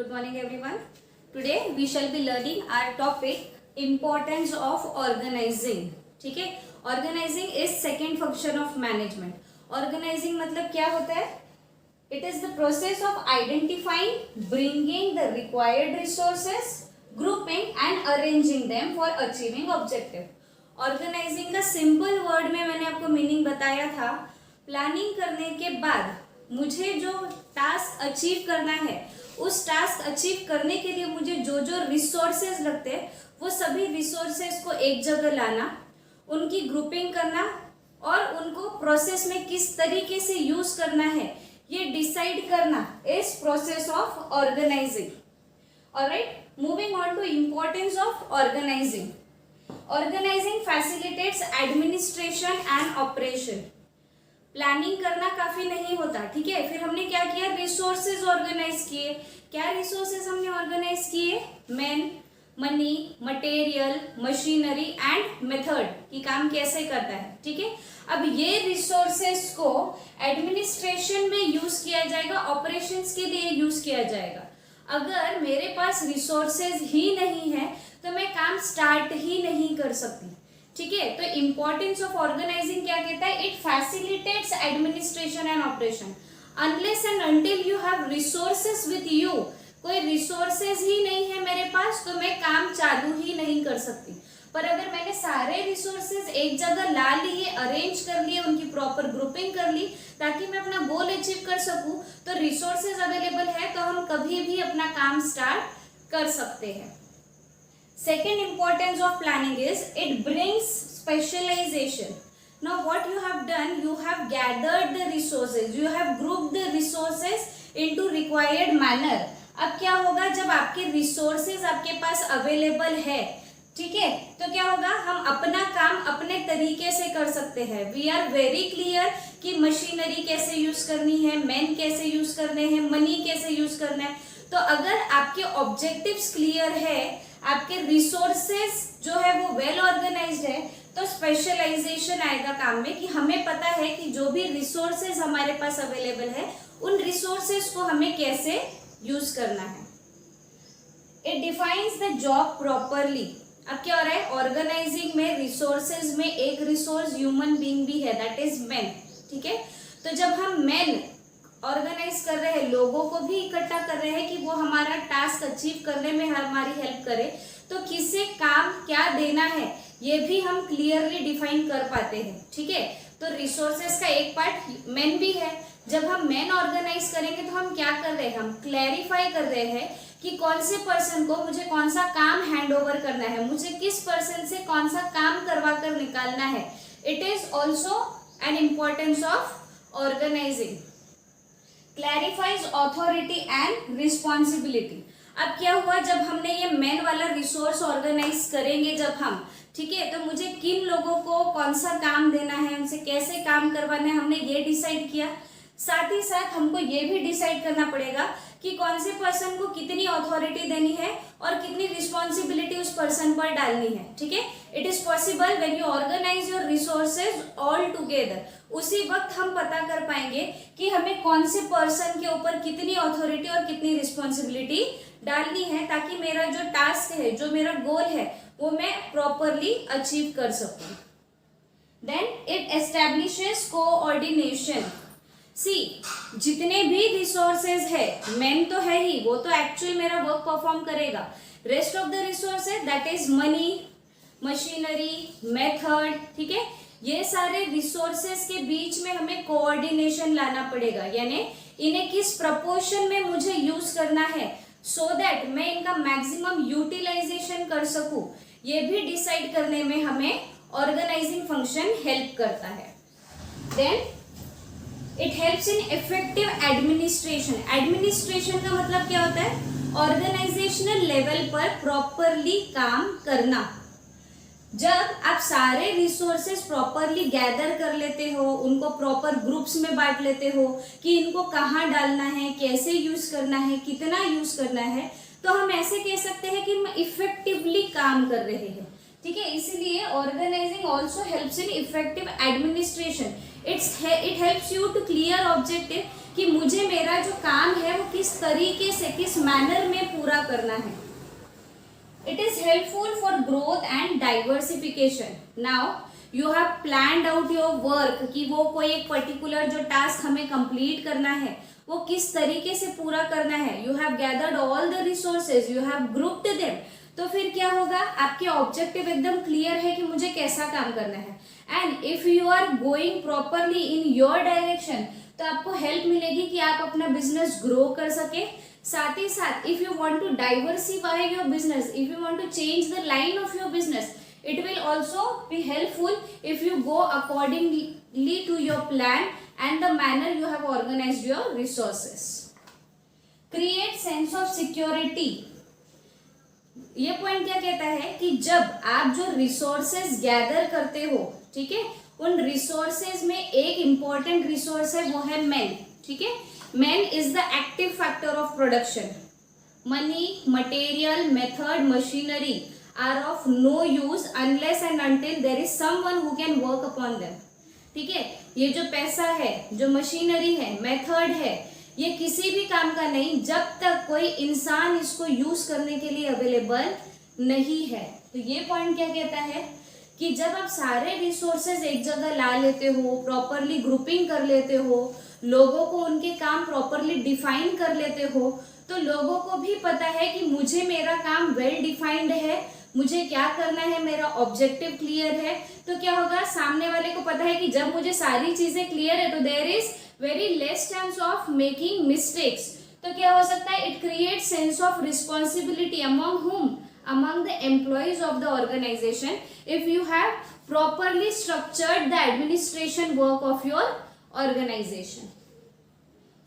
Good morning everyone. Today we shall be learning our topic importance of organizing. ठीक है, organizing is second function of management. Organizing मतलब क्या होता है? It is the process of identifying, bringing the required resources, grouping and arranging them for achieving objective. Organizing का simple word में मैंने आपको मीनिंग बताया था. प्लानिंग करने के बाद मुझे जो टास्क अचीव करना है, उस टास्क अचीव करने के लिए मुझे जो जो रिसोर्सेज लगते हैं वो सभी रिसोर्सेज को एक जगह लाना, उनकी ग्रुपिंग करना और उनको प्रोसेस में किस तरीके से यूज करना है ये डिसाइड करना is process of organising. Alright, moving on to importance of organising. Organising facilitates administration and operation. Planning करना काफी नहीं होता, ठीक है. फिर हमने क्या किया, रिसोर्सेज ऑर्गेनाइज किए. क्या रिसोर्सेज हमने ऑर्गेनाइज किए? Man, money, material, machinery and method कि काम कैसे करता है, ठीक है. अब ये रिसोर्सेज को एडमिनिस्ट्रेशन में यूज किया जाएगा, ऑपरेशंस के लिए यूज किया जाएगा. अगर मेरे पास रिसोर्सेज ही नहीं है तो मैं काम स्टार्ट ही नहीं कर सकती, ठीक है. तो इंपॉर्टेंस ऑफ ऑर्गेनाइजिंग क्या कहता है? It facilitates administration and operation. Unless and until you have resources with you, कोई रिसोर्सेज ही नहीं है मेरे पास तो मैं काम चालू ही नहीं कर सकती. पर अगर मैंने सारे रिसोर्सेज एक जगह ला लिए, अरेंज कर लिए, उनकी प्रॉपर ग्रुपिंग कर ली ताकि मैं अपना गोल अचीव कर सकूं, तो रिसोर्सेज अवेलेबल है तो हम कभी भी अपना काम स्टार्ट कर सकते हैं. Second importance of planning is it brings specialization. Now what you have done, you have gathered the resources, you have grouped the resources into required manner. अब क्या होगा, जब आपके resources आपके पास available है, ठीक है, तो क्या होगा, हम अपना काम अपने तरीके से कर सकते हैं. We are very clear कि मशीनरी कैसे यूज करनी है, मैन कैसे यूज करने हैं, मनी कैसे यूज करना है. तो अगर आपके ऑब्जेक्टिव्स क्लियर है, आपके रिसोर्सेज जो है वो वेल ऑर्गेनाइज्ड है, तो स्पेशलाइजेशन आएगा काम में कि हमें पता है कि जो भी रिसोर्सेज हमारे पास अवेलेबल है उन रिसोर्सेज को हमें कैसे यूज करना है. It defines the job properly. अब क्या हो रहा है, ऑर्गेनाइजिंग में रिसोर्सेज में एक रिसोर्स ह्यूमन बीइंग भी है, दैट इज मैन, ठीक है. तो जब हम मैन ऑर्गेनाइज कर रहे हैं, लोगों को भी इकट्ठा कर रहे हैं कि वो हमारा टास्क अचीव करने में हमारी हेल्प करे, तो किसे काम क्या देना है ये भी हम क्लियरली डिफाइन कर पाते हैं, ठीक है. तो रिसोर्सेज का एक पार्ट मैन भी है. जब हम मैन ऑर्गेनाइज करेंगे तो हम क्या कर रहे हैं, हम क्लैरिफाई कर रहे हैं कि कौन से पर्सन को मुझे कौन सा काम हैंड ओवर करना है, मुझे किस पर्सन से कौन सा काम करवा कर निकालना है. It is also an importance of organising. Clarifies authority and responsibility. अब क्या हुआ, जब हमने ये मैन वाला रिसोर्स ऑर्गेनाइज करेंगे जब हम, ठीक है, तो मुझे किन लोगों को कौन सा काम देना है, उनसे कैसे काम करवाना है, हमने ये डिसाइड किया. साथ ही साथ हमको ये भी डिसाइड करना पड़ेगा कि कौन से पर्सन को कितनी अथॉरिटी देनी है और कितनी रिस्पॉन्सिबिलिटी उस पर्सन पर डालनी है, ठीक है. It is possible when you organise your resources all together. उसी वक्त हम पता कर पाएंगे कि हमें कौन से पर्सन के ऊपर कितनी अथॉरिटी और कितनी रिस्पॉन्सिबिलिटी डालनी है ताकि मेरा जो टास्क है, जो मेरा गोल है, वो मैं प्रॉपरली अचीव कर सकूं. Then it establishes coordination. See, जितने भी रिसोर्सेज है, मैन तो है ही, वो तो एक्चुअल मेरा वर्क परफॉर्म करेगा. Rest of the resources that is money, machinery, method, ठीक है, ये सारे रिसोर्सेज के बीच में हमें कोऑर्डिनेशन लाना पड़ेगा, यानी इन्हें किस प्रपोर्शन में मुझे यूज करना है सो दैट मैं इनका मैक्सिमम यूटिलाइजेशन कर सकूं. ये भी डिसाइड करने में हमें ऑर्गेनाइजिंग फंक्शन हेल्प करता है. Then it helps in effective administration. Administration का मतलब क्या होता है, ऑर्गेनाइजेशनल लेवल पर प्रॉपरली काम करना. जब आप सारे रिसोर्सेज प्रॉपरली गैदर कर लेते हो, उनको प्रॉपर ग्रुप्स में बांट लेते हो कि इनको कहाँ डालना है, कैसे यूज करना है, कितना यूज करना है, तो हम ऐसे कह सकते हैं कि हम इफेक्टिवली काम कर रहे हैं, ठीक है. इसीलिए organising also helps in effective administration. It helps you to clear objective कि मुझे मेरा जो काम है वो किस तरीके से, किस मैनर में पूरा करना है. It is helpful for growth and diversification. Now you have planned out your work कि वो कोई एक पर्टिकुलर जो टास्क हमें कंप्लीट करना है वो किस तरीके से पूरा करना है. You have gathered all the resources, you have grouped them. तो फिर क्या होगा, आपके ऑब्जेक्टिव एकदम क्लियर है कि मुझे कैसा काम करना है. And if you are going properly in your direction तो आपको हेल्प मिलेगी कि आप अपना बिजनेस ग्रो कर सके. साथ ही साथ if you want to diversify your business, if you want to change the line of your business, it will also be helpful if you go accordingly to your plan and the manner you have organized your resources. Create sense of security. ये point क्या कहता है कि जब आप जो resources gather करते हो, ठीक है, उन रिसोर्सेज में एक इंपॉर्टेंट रिसोर्स है, वो है मैन. ठीक है, man is the active factor of production. Money, material, method, machinery are of no use unless and until there is someone who can work upon them. ठीक है, ये जो पैसा है, जो मशीनरी है, मेथड है, ये किसी भी काम का नहीं जब तक कोई इंसान इसको यूज करने के लिए अवेलेबल नहीं है. तो ये पॉइंट क्या कहता है कि जब आप सारे रिसोर्सेज एक जगह ला लेते हो, प्रॉपरली ग्रुपिंग कर लेते हो, लोगों को उनके काम प्रॉपरली डिफाइन कर लेते हो, तो लोगों को भी पता है कि मुझे मेरा काम वेल डिफाइंड है, मुझे क्या करना है, मेरा ऑब्जेक्टिव क्लियर है. तो क्या होगा, सामने वाले को पता है कि जब मुझे सारी चीजें क्लियर है तो there is very less chance of making mistakes. तो क्या हो सकता है, it create sense of responsibility among whom, among the employees of the organisation if you have properly structured the administration work of your organisation.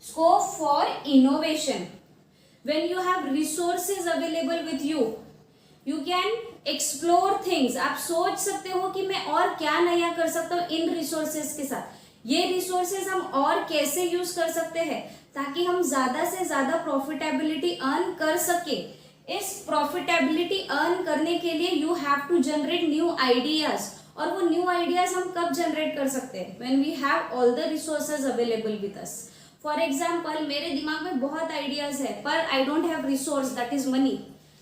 Scope for innovation. When you have resources available with you, you can explore things. आप सोच सकते हो कि मैं और क्या नया कर सकता हूँ इन रिसोर्सेज के साथ. ये रिसोर्सेज हम और कैसे यूज कर सकते हैं ताकि हम ज्यादा से ज्यादा प्रॉफिटेबिलिटी अर्न कर सके. इस प्रॉफिटेबिलिटी अर्न करने के लिए you have to generate new ideas. और वो न्यू आइडियाज हम कब जनरेट कर सकते हैं, when we have all the resources available with us. For example, मेरे दिमाग में बहुत आइडियाज है पर I don't have resource, that is money.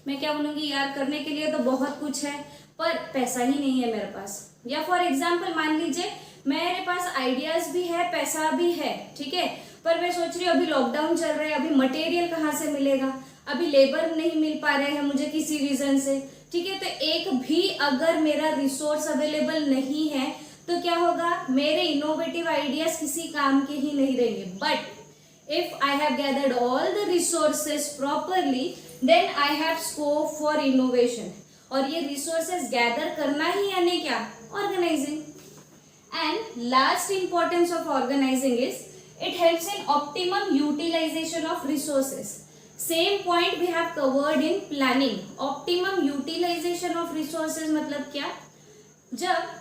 मैं क्या बोलूंगी, यार करने के लिए तो बहुत कुछ है पर पैसा ही नहीं है मेरे पास. या फॉर एग्जाम्पल मान लीजिए मेरे पास आइडियाज भी है, पैसा भी है, ठीक है, पर मैं सोच रही हूँ अभी लॉकडाउन चल रहा है, अभी मटेरियल कहाँ से मिलेगा, अभी लेबर नहीं मिल पा रहे हैं मुझे किसी रीजन से. ठीक है, तो एक भी अगर मेरा रिसोर्स अवेलेबल नहीं है तो क्या होगा, मेरे इनोवेटिव आइडियाज किसी काम के ही नहीं रहेंगे. But if I have gathered all the resources properly then I have scope for innovation. और ये रिसोर्सेज गैदर करना ही यानी क्या, organising. And last importance of organising is it helps in optimum utilisation of resources. Same point we have covered in planning. Optimum utilisation of resources मतलब क्या, जब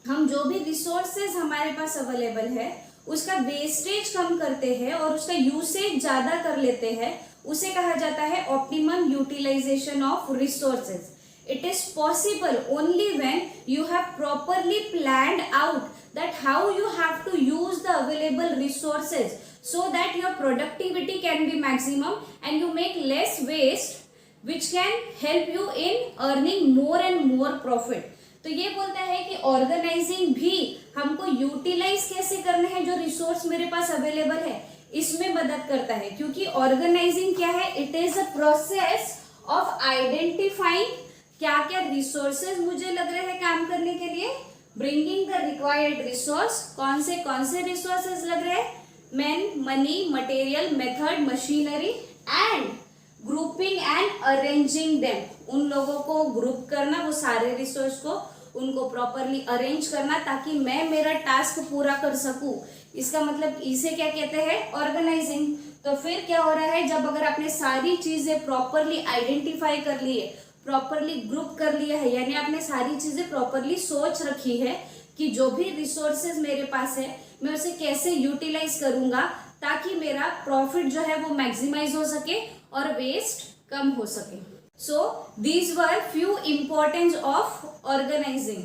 हम जो भी रिसोर्सेज हमारे पास अवेलेबल है उसका वेस्टेज कम करते हैं और उसका यूसेज ज्यादा कर लेते हैं, उसे कहा जाता है optimum utilisation of resources. It is possible only when you have properly planned out that how you have to use the available resources so that your productivity can be maximum and you make less waste which can help you in earning more and more profit. तो ये बोलता है कि organising भी हमको utilise कैसे करना है, जो रिसोर्स मेरे पास अवेलेबल है इसमें मदद करता है. क्योंकि ऑर्गेनाइजिंग क्या है, it is a process of identifying क्या क्या रिसोर्सेज मुझे लग रहे हैं काम करने के लिए, ब्रिंगिंग द रिक्वायर्ड रिसोर्स. कौन से रिसोर्सेज लग रहे हैं, man, money, material, method, machinery, and grouping and arranging them. उन लोगों को ग्रुप करना, वो सारे रिसोर्स को उनको प्रॉपरली अरेंज करना ताकि मैं मेरा टास्क पूरा कर सकूं. इसका मतलब इसे क्या कहते हैं, ऑर्गेनाइजिंग. तो फिर क्या हो रहा है, जब अगर आपने सारी चीजें प्रॉपरली आइडेंटिफाई कर ली है, प्रॉपरली ग्रुप कर लिया है, यानी आपने सारी चीजें प्रॉपरली सोच रखी है कि जो भी रिसोर्सेज मेरे पास है मैं उसे कैसे यूटिलाइज करूंगा ताकि मेरा प्रॉफिट जो है वो मैक्सिमाइज हो सके और वेस्ट कम हो सके. So these were few importance of organising.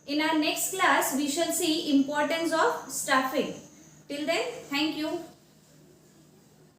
In our next class we shall see importance of staffing. Till then, thank you.